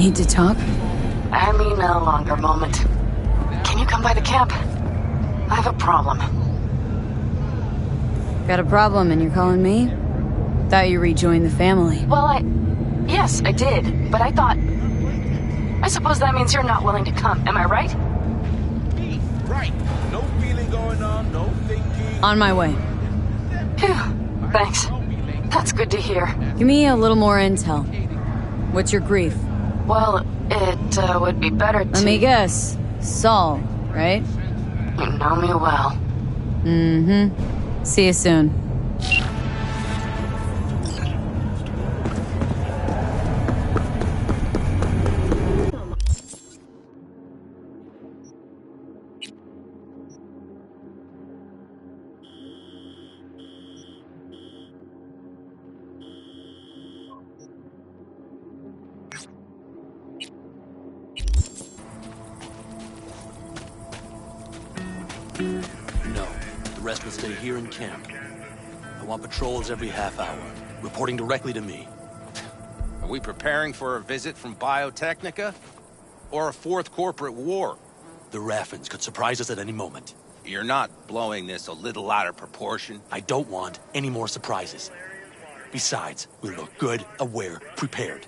Need to talk? I mean a longer moment. Can you come by the camp? I have a problem. Got a problem and you're calling me? Thought you rejoined the family. Well, yes, I did, but I thought... I suppose that means you're not willing to come, am I right? Right. No feeling going on, no thinking. On my way. Phew, thanks. That's good to hear. Give me a little more intel. What's your grief? Well, it would be better to... Let me guess. Saul, right? You know me well. Mm-hmm. See you soon. No, the rest will stay here in camp. I want patrols every half hour, reporting directly to me. Are we preparing for a visit from Biotechnica? Or a fourth corporate war? The Raffins could surprise us at any moment. You're not blowing this a little out of proportion? I don't want any more surprises. Besides, we look good, aware, prepared.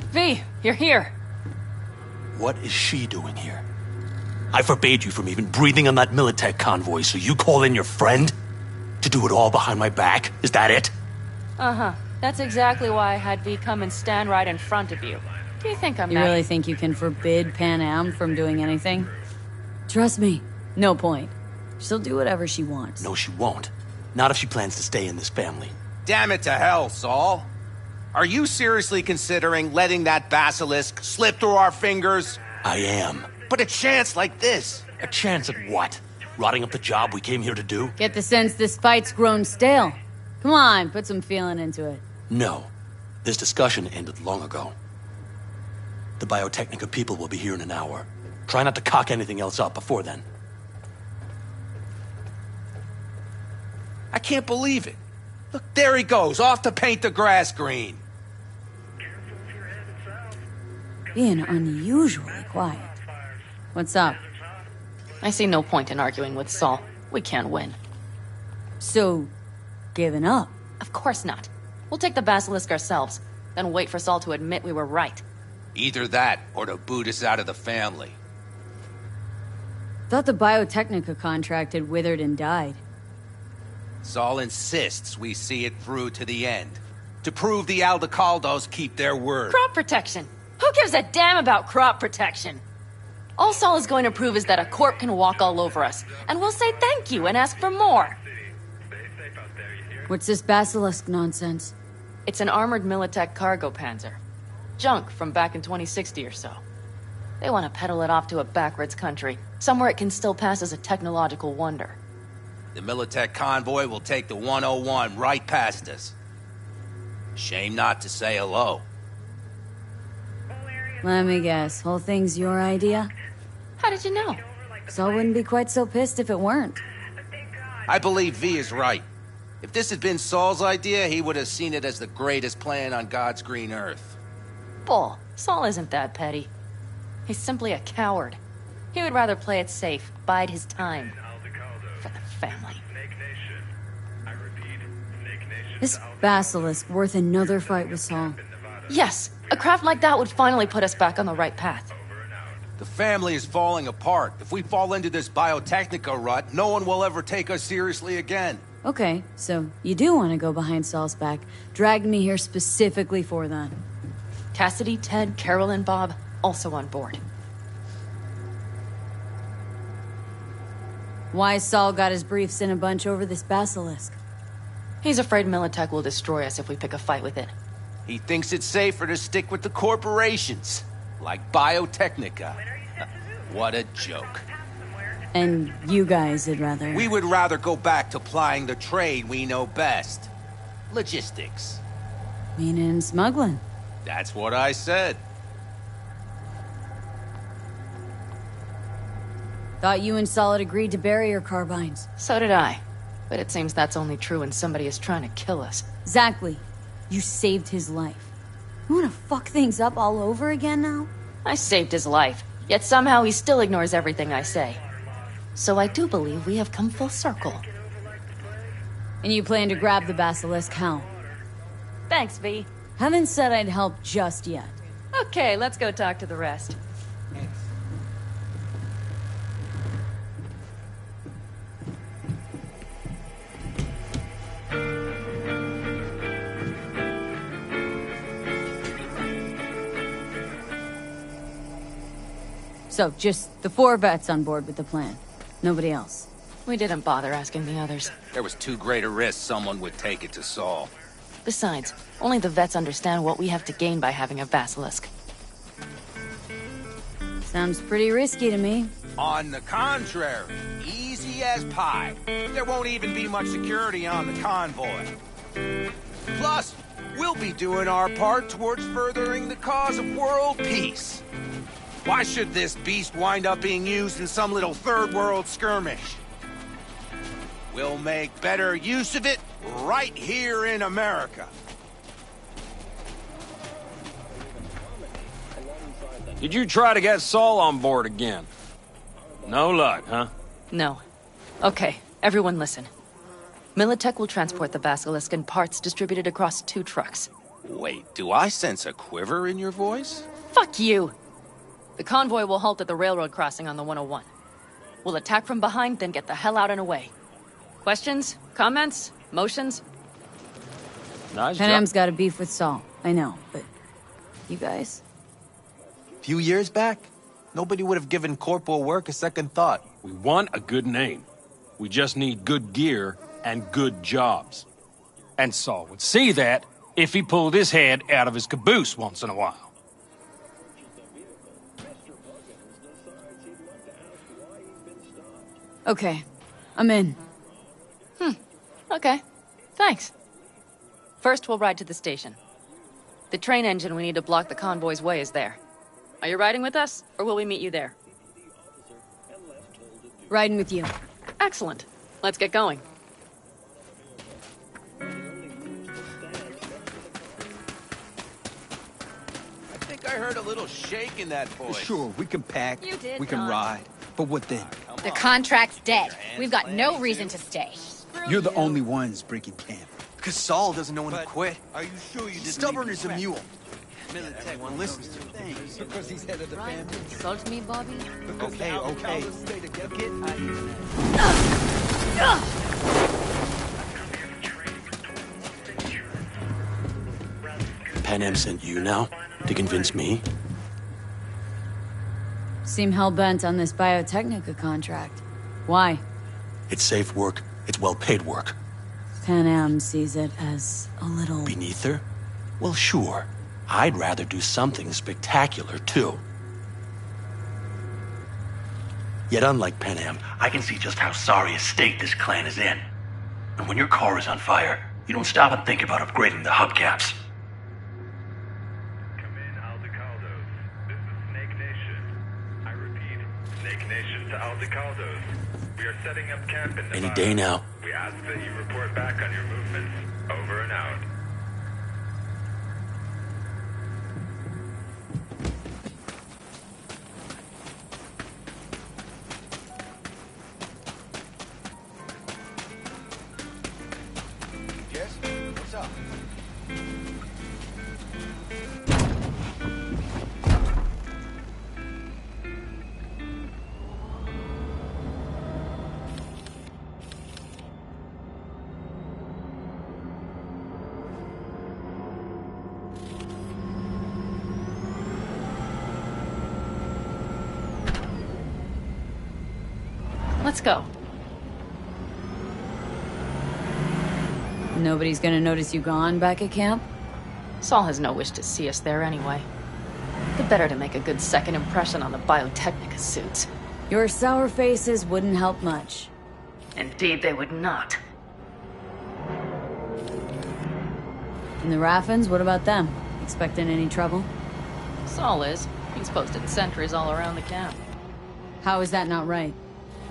V, you're here. What is she doing here? I forbade you from even breathing on that Militech convoy, so you call in your friend? To do it all behind my back? Is that it? Uh-huh. That's exactly why I had V come and stand right in front of you. Do you think I'm You that... really think you can forbid Pan Am from doing anything? Trust me, no point. She'll do whatever she wants. No, she won't. Not if she plans to stay in this family. Damn it to hell, Saul. Are you seriously considering letting that basilisk slip through our fingers? I am. But a chance like this. A chance at what? Rotting up the job we came here to do? Get the sense this fight's grown stale. Come on, put some feeling into it. No. This discussion ended long ago. The Biotechnica people will be here in an hour. Try not to cock anything else up before then. I can't believe it. Look, there he goes, off to paint the grass green. Being unusually quiet. What's up? I see no point in arguing with Saul. We can't win. So, giving up? Of course not. We'll take the basilisk ourselves, then wait for Saul to admit we were right. Either that, or to boot us out of the family. Thought the Biotechnica contract had withered and died. Saul insists we see it through to the end. To prove the Aldecaldos keep their word. Crop protection! Who gives a damn about crop protection? All Saul is going to prove is that a corp can walk all over us, and we'll say thank you and ask for more. What's this basilisk nonsense? It's an armored Militech cargo panzer. Junk from back in 2060 or so. They want to peddle it off to a backwards country, somewhere it can still pass as a technological wonder. The Militech convoy will take the 101 right past us. Shame not to say hello. Let me guess, whole thing's your idea? How did you know? Saul wouldn't be quite so pissed if it weren't. I believe V is right. If this had been Saul's idea, he would have seen it as the greatest plan on God's green earth. Bull. Saul isn't that petty. He's simply a coward. He would rather play it safe, bide his time. For the family. This basilisk worth another fight with Saul. Yes, a craft like that would finally put us back on the right path. The family is falling apart. If we fall into this Biotechnica rut, no one will ever take us seriously again. Okay, so you do want to go behind Saul's back. Dragged me here specifically for that. Cassidy, Ted, Carol, and Bob also on board. Why Saul got his briefs in a bunch over this basilisk? He's afraid Militech will destroy us if we pick a fight with it. He thinks it's safer to stick with the corporations, like Biotechnica. What a joke. And you guys would rather... We would rather go back to plying the trade we know best. Logistics. Meaning smuggling. That's what I said. Thought you and Saul had agreed to bury your carbines. So did I. But it seems that's only true when somebody is trying to kill us. Exactly. You saved his life. You wanna fuck things up all over again now? I saved his life, yet somehow he still ignores everything I say. So I do believe we have come full circle. And you plan to grab the basilisk how? Thanks, V. Haven't said I'd help just yet. Okay, let's go talk to the rest. So, just the 4 vets on board with the plan. Nobody else. We didn't bother asking the others. There was too great a risk someone would take it to Saul. Besides, only the vets understand what we have to gain by having a basilisk. Sounds pretty risky to me. On the contrary, easy as pie. There won't even be much security on the convoy. Plus, we'll be doing our part towards furthering the cause of world peace. Why should this beast wind up being used in some little third world skirmish? We'll make better use of it right here in America. Did you try to get Saul on board again? No luck, huh? No. Okay, everyone listen. Militech will transport the basilisk in parts distributed across 2 trucks. Wait, do I sense a quiver in your voice? Fuck you! The convoy will halt at the railroad crossing on the 101. We'll attack from behind, then get the hell out and away. Questions? Comments? Motions? Nice job. Panam's got a beef with Saul. I know, but... You guys? Few years back, nobody would have given corporal work a second thought. We want a good name. We just need good gear and good jobs. And Saul would see that if he pulled his head out of his caboose once in a while. Okay, I'm in. Okay. Thanks. First, we'll ride to the station. The train engine we need to block the convoy's way is there. Are you riding with us, or will we meet you there? Riding with you. Excellent. Let's get going. I think I heard a little shake in that voice. Sure, we can pack, You did, we can Don. ride, but what then? The contract's dead. We've got no reason to stay. You're the only ones breaking camp. Because Saul doesn't know when to quit. Are you sure you didn't Stubborn as a mule. Everyone listens to things because he's head of the Trying family. to insult me, Bobby? Okay, okay. Pan sent you now to convince me? Seem hell-bent on this Biotechnica contract. Why? It's safe work. It's well-paid work. Pan sees it as a little... Beneath her? Well, sure. I'd rather do something spectacular, too. Yet unlike Pan I can see just how sorry a state this clan is in. And when your car is on fire, you don't stop and think about upgrading the hubcaps. Come in, Aldecaldos. This is Snake Nation. I repeat, Snake Nation to Aldecaldos. We are setting up camp in Any Nevada. day now. We ask that you report back on your movements. Over and out. Yes? What's up? Let's go. Nobody's gonna notice you gone back at camp? Saul has no wish to see us there anyway. The better to make a good second impression on the Biotechnica suits. Your sour faces wouldn't help much. Indeed, they would not. And the Raffins, what about them? Expecting any trouble? Saul is. He's posted sentries all around the camp. How is that not right?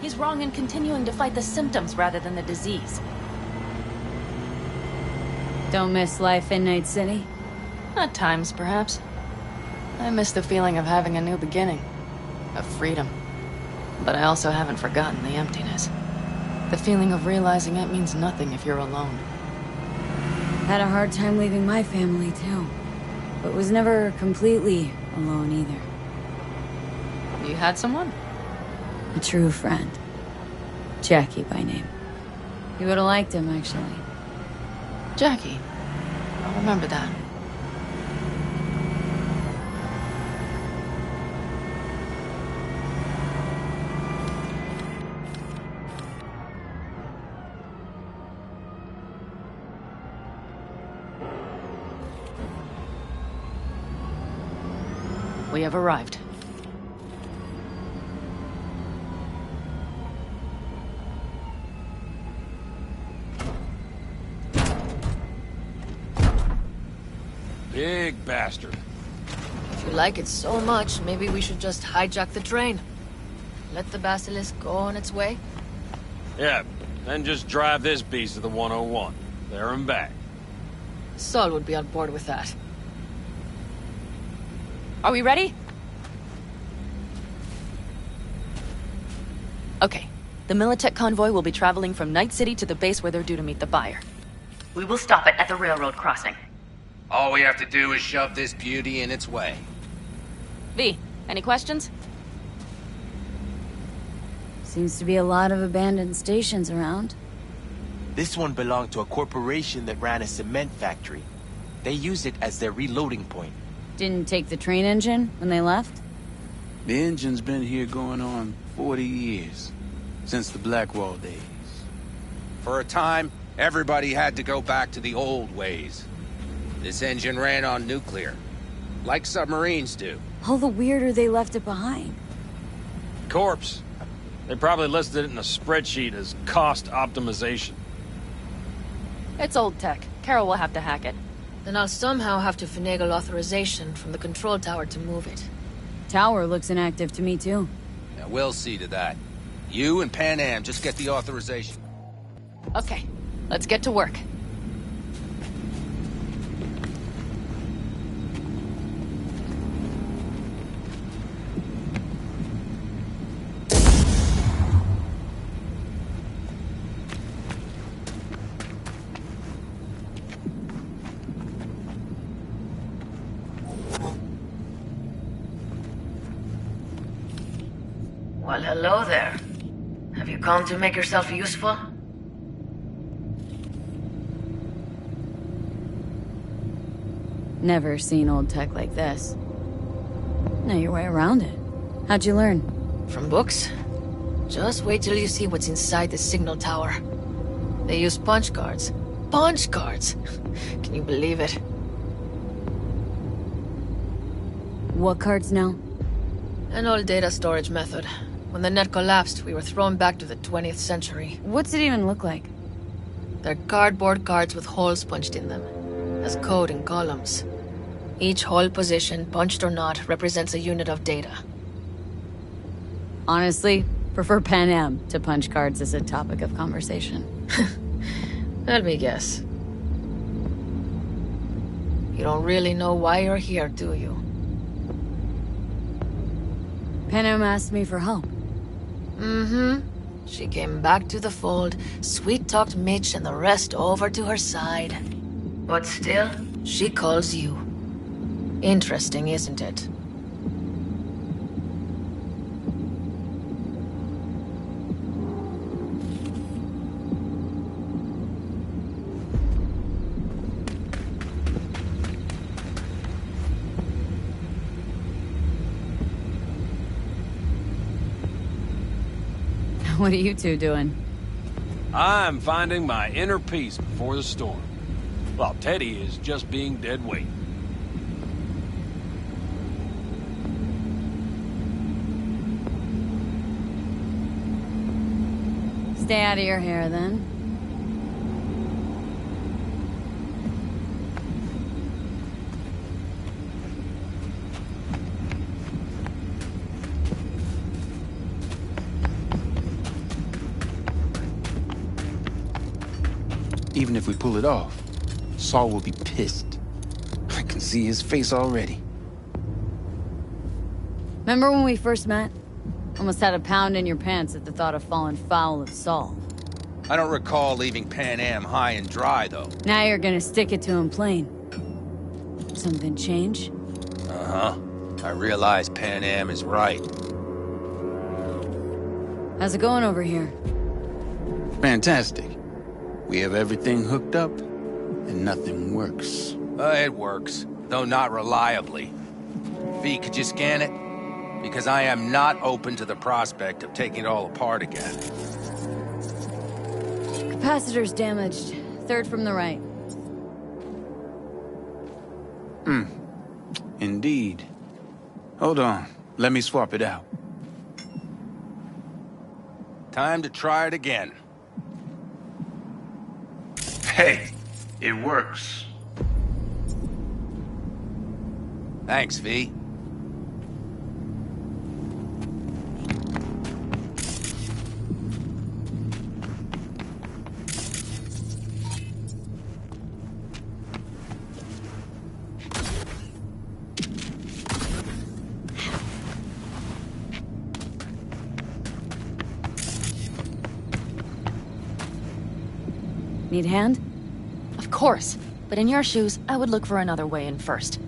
He's wrong in continuing to fight the symptoms rather than the disease. Don't miss life in Night City? At times, perhaps. I miss the feeling of having a new beginning. Of freedom. But I also haven't forgotten the emptiness. The feeling of realizing it means nothing if you're alone. Had a hard time leaving my family, too. But was never completely alone, either. You had someone? A true friend. Jackie by name. You would've liked him, actually. Jackie. I'll remember that. We have arrived. Big bastard. If you like it so much, maybe we should just hijack the train. Let the basilisk go on its way. Yeah, then just drive this beast to the 101. There and back. Saul would be on board with that. Are we ready? Okay. The Militech convoy will be traveling from Night City to the base where they're due to meet the buyer. We will stop it at the railroad crossing. All we have to do is shove this beauty in its way. V, any questions? Seems to be a lot of abandoned stations around. This one belonged to a corporation that ran a cement factory. They used it as their reloading point. Didn't take the train engine when they left? The engine's been here going on 40 years. Since the Blackwall days. For a time, everybody had to go back to the old ways. This engine ran on nuclear, like submarines do. All the weirder they left it behind. Corpse. They probably listed it in a spreadsheet as cost optimization. It's old tech. Carol will have to hack it. Then I'll somehow have to finagle authorization from the control tower to move it. Tower looks inactive to me, too. Now, we'll see to that. You and Pan Am just get the authorization. Okay, let's get to work. Well, hello there. Have you come to make yourself useful? Never seen old tech like this. Know your way around it. How'd you learn? From books? Just wait till you see what's inside the signal tower. They use punch cards. Punch cards! Can you believe it? What cards now? An old data storage method. When the net collapsed, we were thrown back to the 20th century. What's it even look like? They're cardboard cards with holes punched in them. As code in columns. Each hole position, punched or not, represents a unit of data. Honestly, prefer Pan Am to punch cards as a topic of conversation. Let me guess. You don't really know why you're here, do you? Pan Am asked me for help. Mm-hmm. She came back to the fold, sweet-talked Mitch and the rest over to her side. But still, She calls you. Interesting, isn't it? What are you two doing? I'm finding my inner peace before the storm. While Teddy is just being dead weight. Stay out of your hair, then. Even if we pull it off, Saul will be pissed. I can see his face already. Remember when we first met? Almost had a pound in your pants at the thought of falling foul of Saul. I don't recall leaving Pan Am high and dry, though. Now you're gonna stick it to him plain. Something change? Uh-huh. I realize Pan Am is right. How's it going over here? Fantastic. We have everything hooked up, and nothing works. It works, though not reliably. V, could you scan it? Because I am not open to the prospect of taking it all apart again. Capacitor's damaged. Third from the right. Indeed. Hold on. Let me swap it out. Time to try it again. Hey, it works. Thanks, V. Need a hand? Of course. But in your shoes, I would look for another way in first.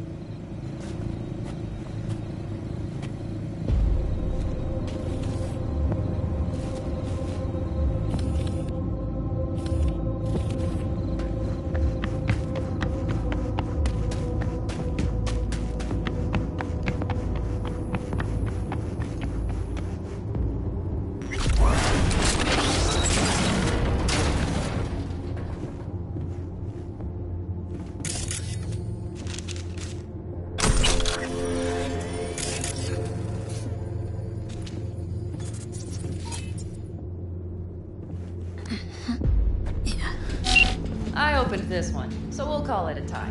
I opened this one, so we'll call it a tie.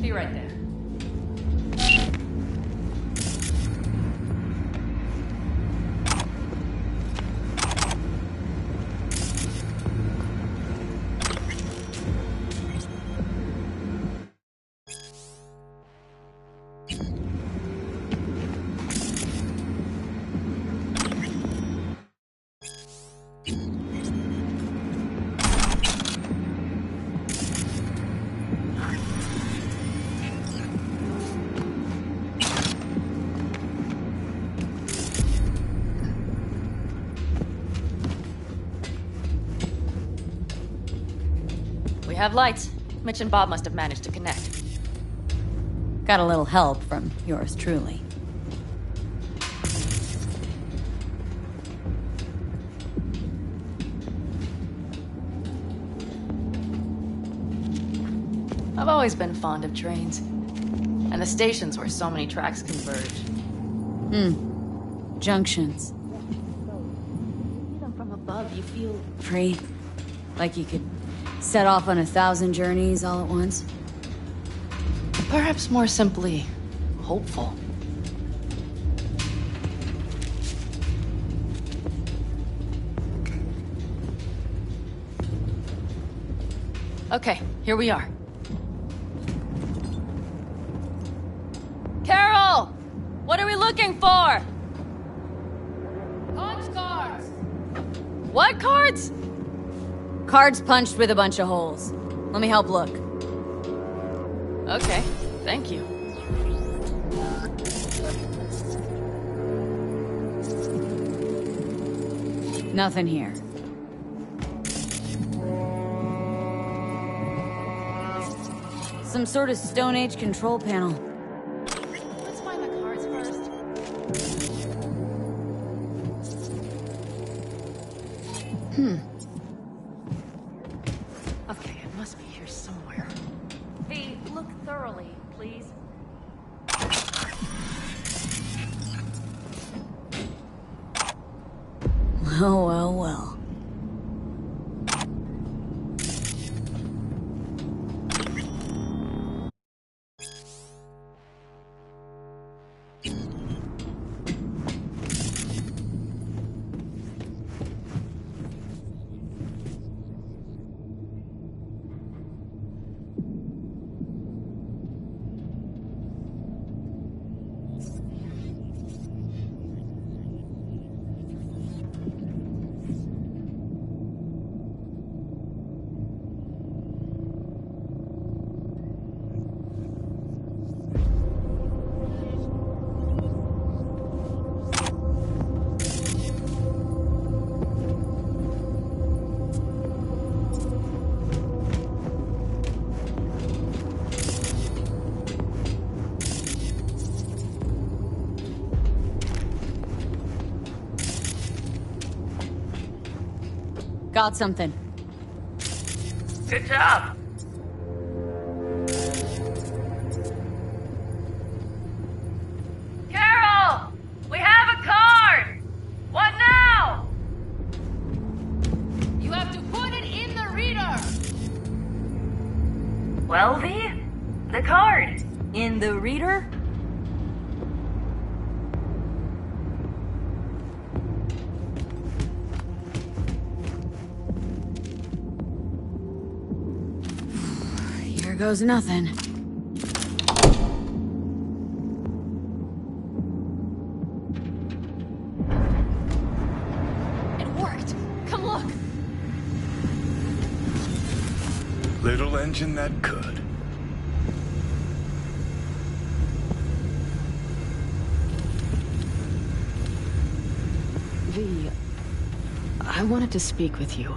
Be right there. We have lights. Mitch and Bob must have managed to connect. Got a little help from yours truly. I've always been fond of trains. And the stations where so many tracks converge. Junctions. See them from above, you feel... Free. Like you could set off on 1,000 journeys all at once. Perhaps more simply, hopeful. Okay, here we are. Carol! What are we looking for? Punch cards! What cards? Cards punched with a bunch of holes. Let me help look. Okay, thank you. Nothing here. Some sort of Stone Age control panel. Let's find the cards first. Okay, it must be here somewhere. V, look thoroughly, please. Oh, well, well. Got something. Good job. Carol! We have a card! What now? You have to put it in the reader! Well, V? The card. In the reader? Here goes nothing. It worked! Come look! Little engine that could. V, I wanted to speak with you.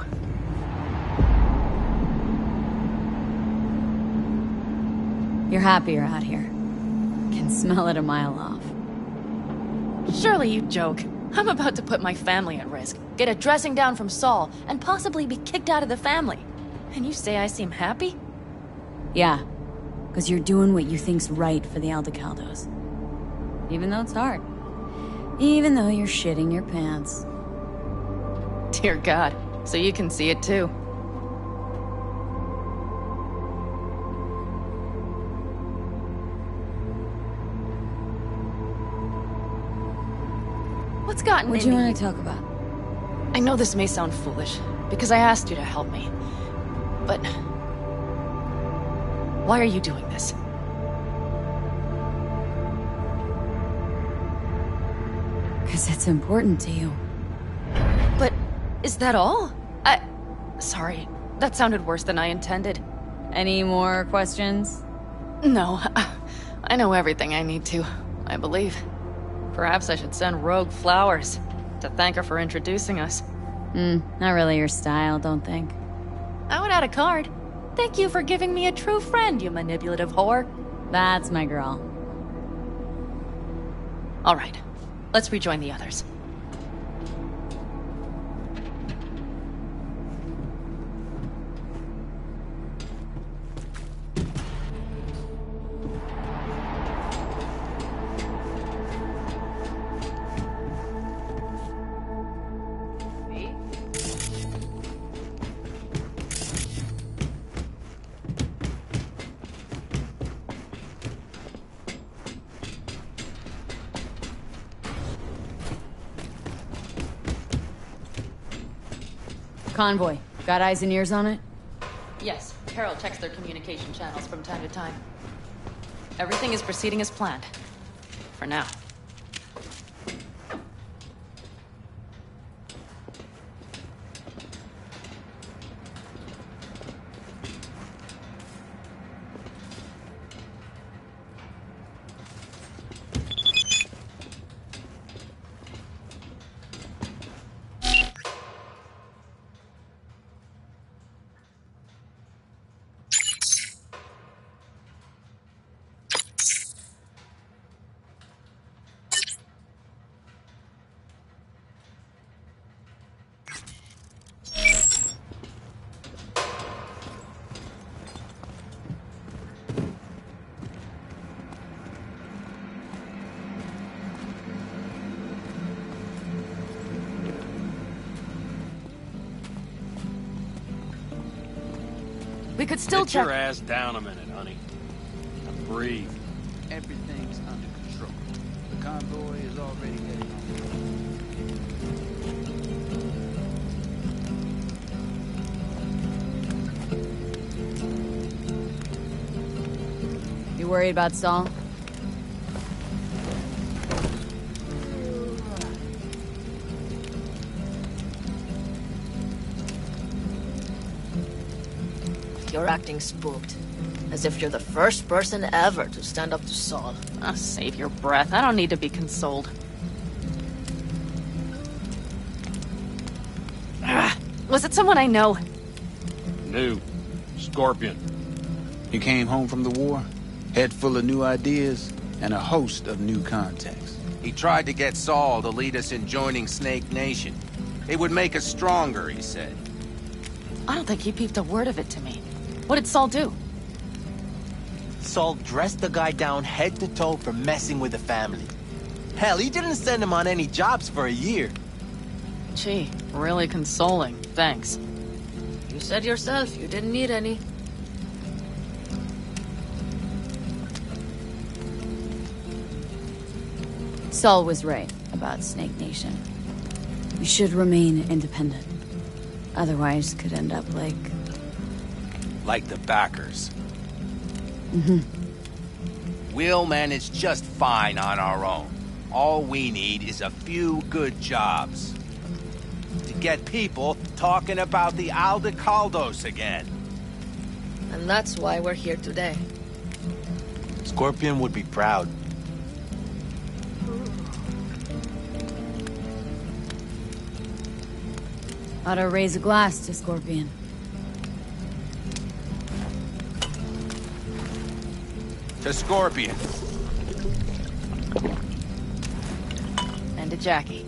You're happier out here. Can smell it a mile off. Surely you joke. I'm about to put my family at risk, get a dressing down from Saul, and possibly be kicked out of the family. And you say I seem happy? Yeah, because you're doing what you think's right for the Aldecaldos. Even though it's hard. Even though you're shitting your pants. Dear God, so you can see it too. What's gotten What do you want to talk about? I know this may sound foolish, because I asked you to help me. But... why are you doing this? Because it's important to you. But... is that all? Sorry, that sounded worse than I intended. Any more questions? No, I know everything I need to, I believe. Perhaps I should send Rogue flowers to thank her for introducing us. Not really your style, don't think. I would add a card. Thank you for giving me a true friend, you manipulative whore. That's my girl. All right, let's rejoin the others. Convoy. Got eyes and ears on it? Yes, Carol checks their communication channels from time to time. Everything is proceeding as planned. For now. We could still Sit check. your ass down a minute, honey. And breathe. Everything's under control. The convoy is already heading on. You worried about Saul? You're acting spooked. As if you're the first person ever to stand up to Saul. Oh, save your breath. I don't need to be consoled. Was it someone I know? New. Scorpion. You came home from the war, head full of new ideas, and a host of new contacts. He tried to get Saul to lead us in joining Snake Nation. It would make us stronger, he said. I don't think he peeped a word of it to me. What did Saul do? Saul dressed the guy down head to toe for messing with the family. Hell, he didn't send him on any jobs for a year. Gee, really consoling. Thanks. You said yourself you didn't need any. Saul was right about Snake Nation. You should remain independent. Otherwise, could end up like... Like the backers. Mm-hmm. We'll manage just fine on our own. All we need is a few good jobs. To get people talking about the Aldecaldos again. And that's why we're here today. Scorpion would be proud. Ought to raise a glass to Scorpion. To Scorpion. And to Jackie.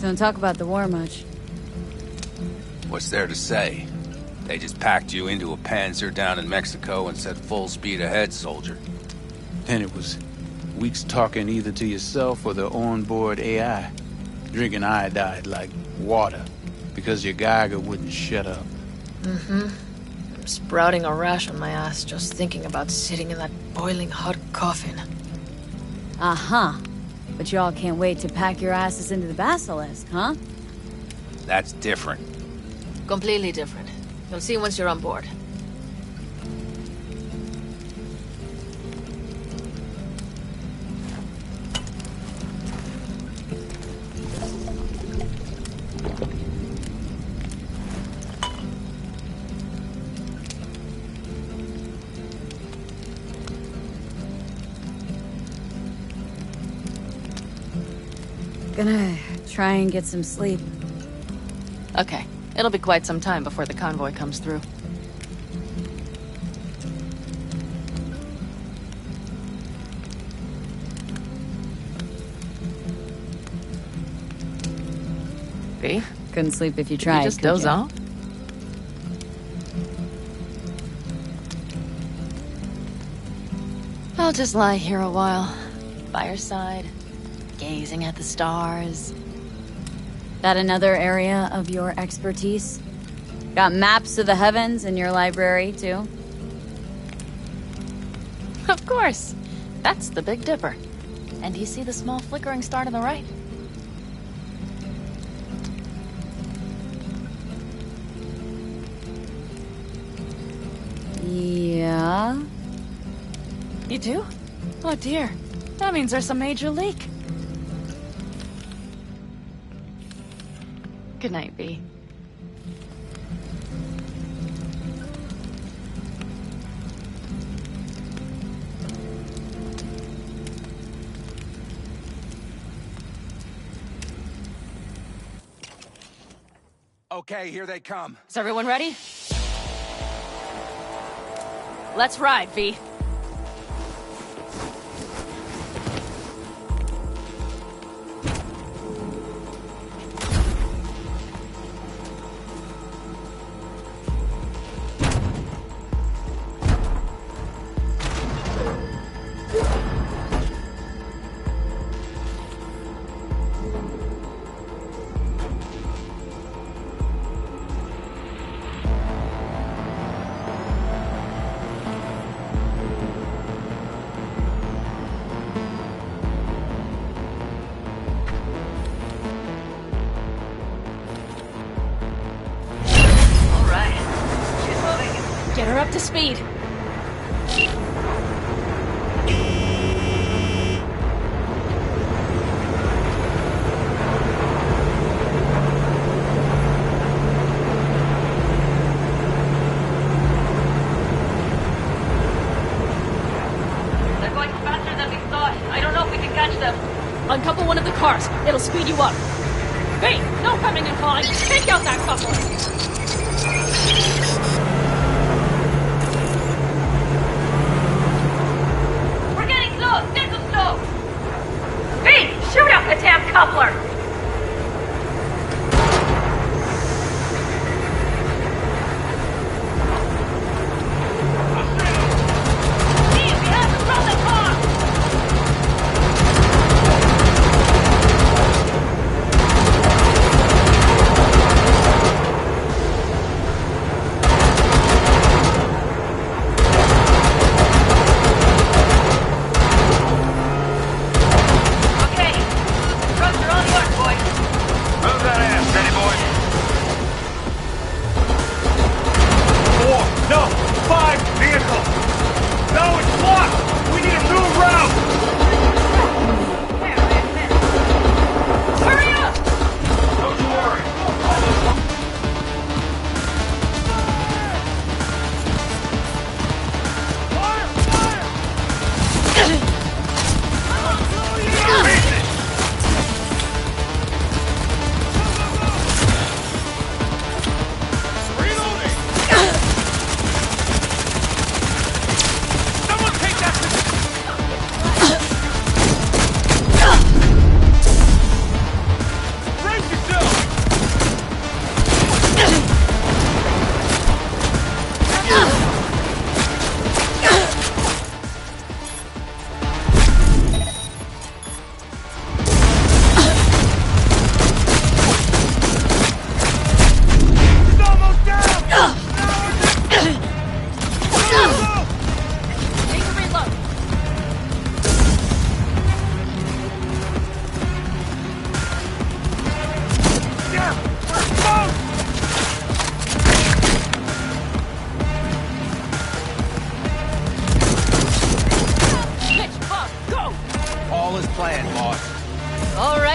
Don't talk about the war much. What's there to say? They just packed you into a Panzer down in Mexico and said full speed ahead, soldier. Then it was weeks talking either to yourself or the onboard AI. Drinking iodide like water, because your Geiger wouldn't shut up. Mm-hmm. I'm sprouting a rash on my ass just thinking about sitting in that boiling hot coffin. Uh-huh. But y'all can't wait to pack your asses into the Basilisk, huh? That's different. Completely different. You'll see once you're on board. Gonna try and get some sleep. Okay, it'll be quite some time before the convoy comes through. V? Couldn't sleep if you Did tried, you just could doze ya? off? I'll just lie here a while, by your side, gazing at the stars. That another area of your expertise? Got maps of the heavens in your library, too? Of course. That's the Big Dipper. And do you see the small flickering star to the right? Yeah? You do? Oh dear. That means there's a major leak. Good night, V. Okay, here they come. Is everyone ready? Let's ride, V. Get her up to speed. They're going faster than we thought. I don't know if we can catch them. Uncouple one of the cars. It'll speed you up. Hey, no coming and calling. Take out that coupler.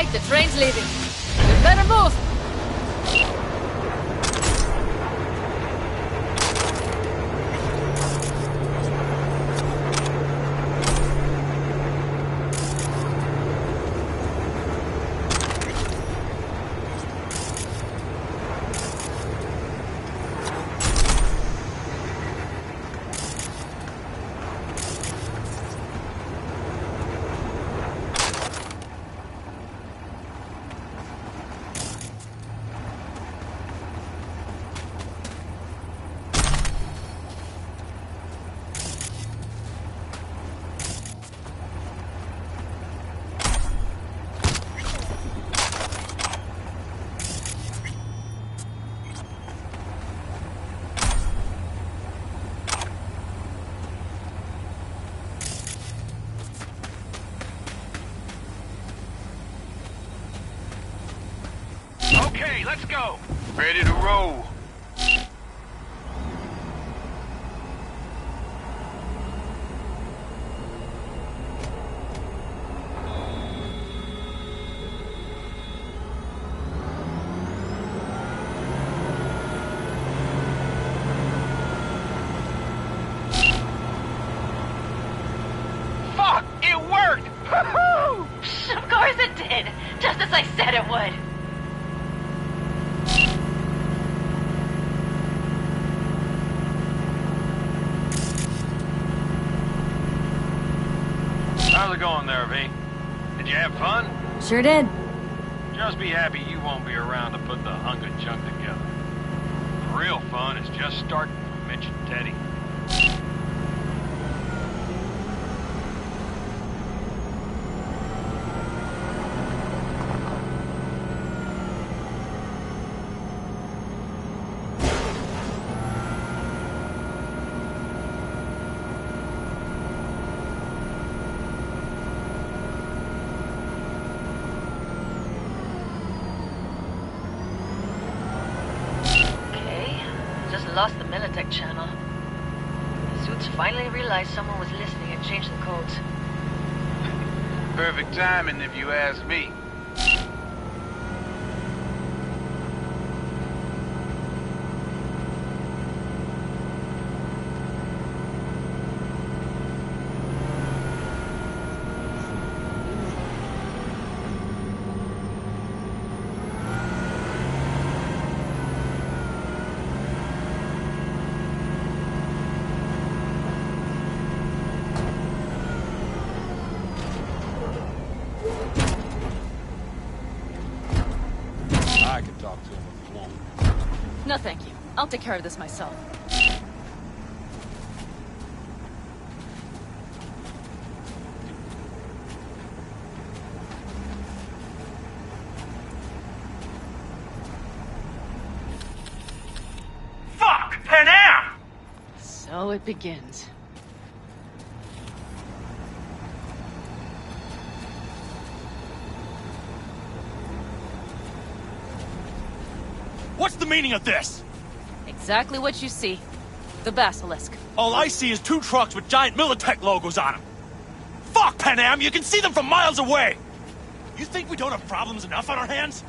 right, the train's leaving. We better move. Okay, let's go. Ready to roll. Fuck! It worked! Woohoo! Of course it did. Just as I said it would. How's it going there, V? Did you have fun? Sure did. Just be happy you won't be around to put the hunk of junk together. The real fun is just starting for Mitch and Teddy. Lost the Militech channel. The suits finally realized someone was listening and changed the codes. Perfect timing if you ask me. I can talk to him if you want. No, thank you. I'll take care of this myself. Fuck! Panam! So it begins. What's the meaning of this? Exactly what you see. The Basilisk. All I see is 2 trucks with giant Militech logos on them. Fuck, Panam! You can see them from miles away! You think we don't have problems enough on our hands?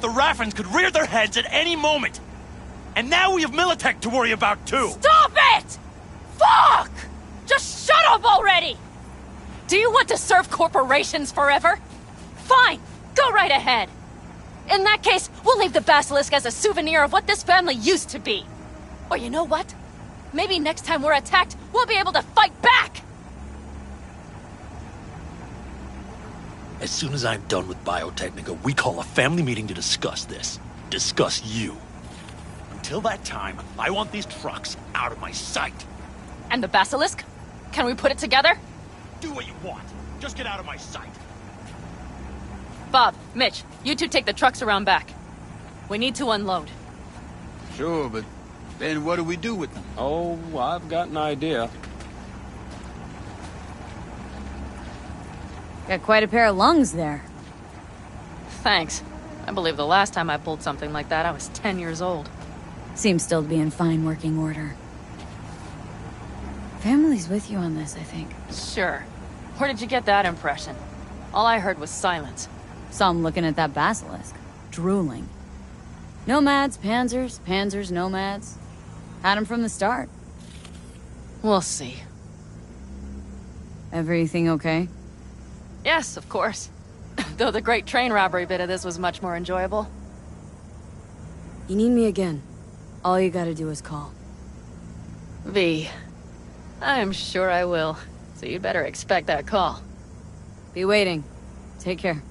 The Raffens could rear their heads at any moment. And now we have Militech to worry about, too. Stop it! Fuck! Just shut up already! Do you want to serve corporations forever? Fine, go right ahead. In that case, we'll leave the Basilisk as a souvenir of what this family used to be. Or you know what? Maybe next time we're attacked, we'll be able to fight back! As soon as I'm done with Biotechnica, we call a family meeting to discuss this. Discuss you. Until that time, I want these trucks out of my sight. And the Basilisk? Can we put it together? Do what you want. Just get out of my sight. Bob, Mitch, you two take the trucks around back. We need to unload. Sure, but then what do we do with them? Oh, I've got an idea. Got quite a pair of lungs there. Thanks. I believe the last time I pulled something like that, I was 10 years old. Seems still to be in fine working order. Family's with you on this, I think. Sure. Where did you get that impression? All I heard was silence. Saw him looking at that basilisk, drooling. Nomads, panzers, panzers, nomads. Had him from the start. We'll see. Everything okay? Yes, of course. Though the great train robbery bit of this was much more enjoyable. You need me again. All you gotta do is call. V. I'm sure I will. So you'd better expect that call. Be waiting. Take care.